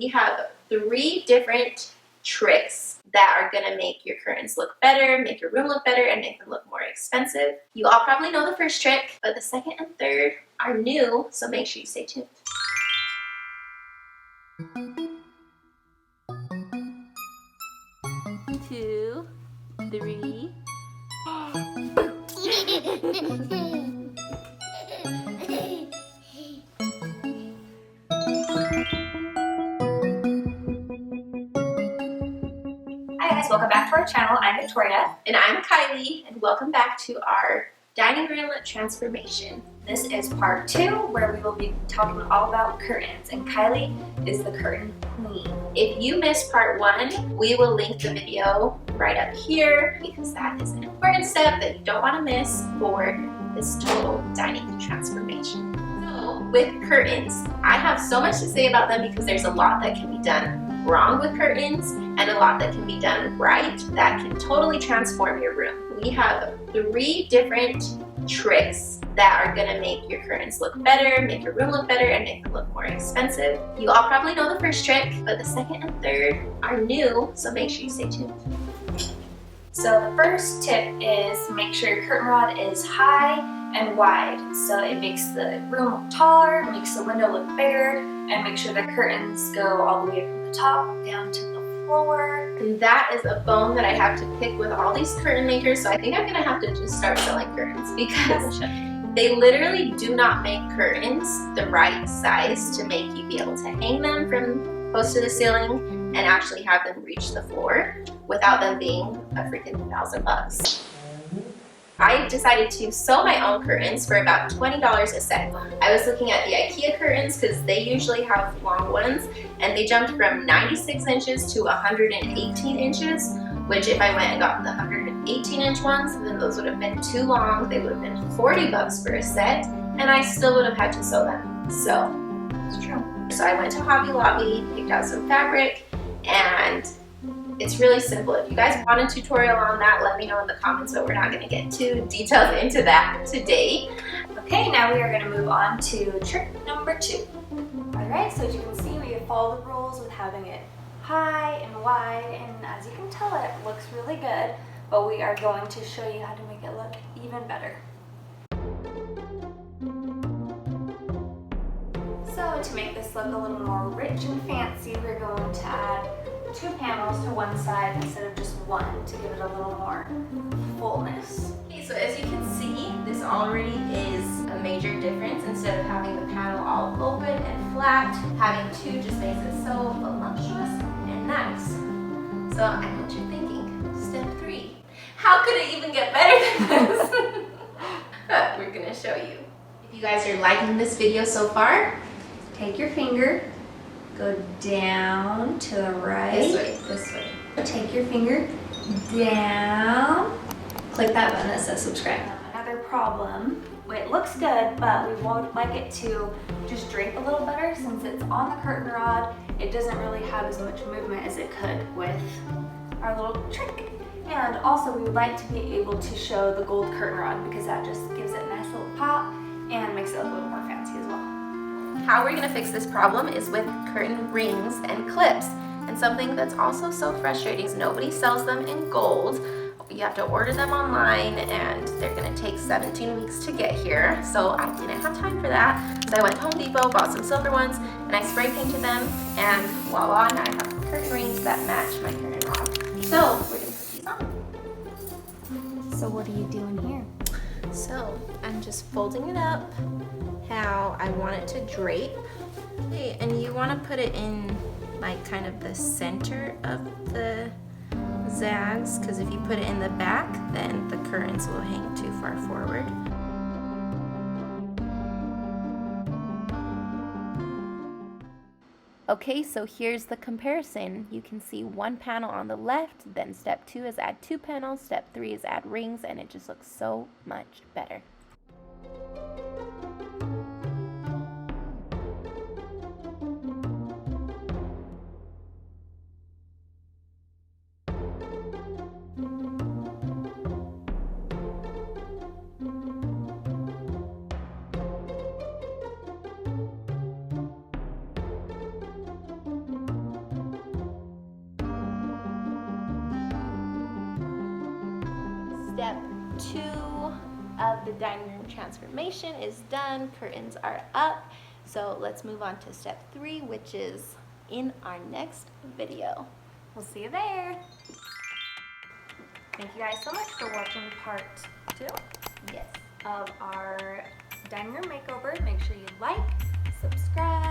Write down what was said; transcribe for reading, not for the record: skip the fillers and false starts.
We have 3 different tricks that are gonna make your curtains look better, make your room look better, and make them look more expensive. You all probably know the first trick, but the second and third are new, so make sure you stay tuned. Two, 3. Hi guys, welcome back to our channel. I'm Victoria. And I'm Kylie, and welcome back to our dining room transformation. This is part 2 where we will be talking all about curtains, and Kylie is the curtain queen. If you missed part 1, we will link the video right up here because that is an important step that you don't want to miss for this total dining transformation. So with curtains, I have so much to say about them because there's a lot that can be done wrong with curtains and a lot that can be done right that can totally transform your room. We have 3 different tricks that are gonna make your curtains look better, make your room look better, and make them look more expensive. You all probably know the first trick, but the second and third are new, so make sure you stay tuned. So the first tip is make sure your curtain rod is high and wide. So it makes the room look taller, makes the window look bigger, and make sure the curtains go all the way from the top down to the floor. And that is a bone that I have to pick with all these curtain makers, so I think I'm gonna have to just start selling curtains because they literally do not make curtains the right size to make you be able to hang them from close to the ceiling and actually have them reach the floor without them being a freaking $1,000. I decided to sew my own curtains for about $20 a set. I was looking at the IKEA curtains because they usually have long ones, and they jumped from 96 inches to 118 inches, which if I went and got the 118-inch ones, then those would have been too long. They would have been $40 for a set, and I still would have had to sew them. So, it's true. So I went to Hobby Lobby, picked out some fabric, and it's really simple. If you guys want a tutorial on that, let me know in the comments, but we're not going to get too detailed into that today. Okay, now we are going to move on to trick number 2. Alright, so as you can see, we follow the rules with having it high and wide, and as you can tell, it looks really good, but we are going to show you how to make it look even better. So to make this look a little more rich and fancy, we're going to add 2 panels to one side instead of just one to give it a little more fullness. Okay, so as you can see, this already is a major difference. Instead of having the panel all open and flat, having 2 just makes it so voluptuous and nice. So I know what you're thinking. Step 3. How could it even get better than this? But we're gonna show you. If you guys are liking this video so far, take your finger, go down to the right. This way. Take your finger down. Click that button that says subscribe. Another problem, it looks good, but we would like it to just drape a little better since it's on the curtain rod. It doesn't really have as much movement as it could with our little trick. And also we would like to be able to show the gold curtain rod because that just gives it a nice little pop and makes it look a little more fancy as well. How we're gonna fix this problem is with curtain rings and clips. And something that's also so frustrating is nobody sells them in gold. You have to order them online and they're gonna take 17 weeks to get here. So I didn't have time for that. So I went to Home Depot, bought some silver ones, and I spray painted them, and voila, now I have curtain rings that match my curtain rod. So we're gonna put these on. So what are you doing here? So I'm just folding it up how I want it to drape. Okay, and you want to put it in like kind of the center of the zags, because if you put it in the back, then the curtains will hang too far forward. Okay, so here's the comparison. You can see 1 panel on the left, then step 2 is add 2 panels, step 3 is add rings, and it just looks so much better. step 2 of the dining room transformation is done. Curtains are up. So let's move on to step 3, which is in our next video. We'll see you there. Thank you guys so much for watching part 2 Yes. of our dining room makeover. Make sure you like, subscribe,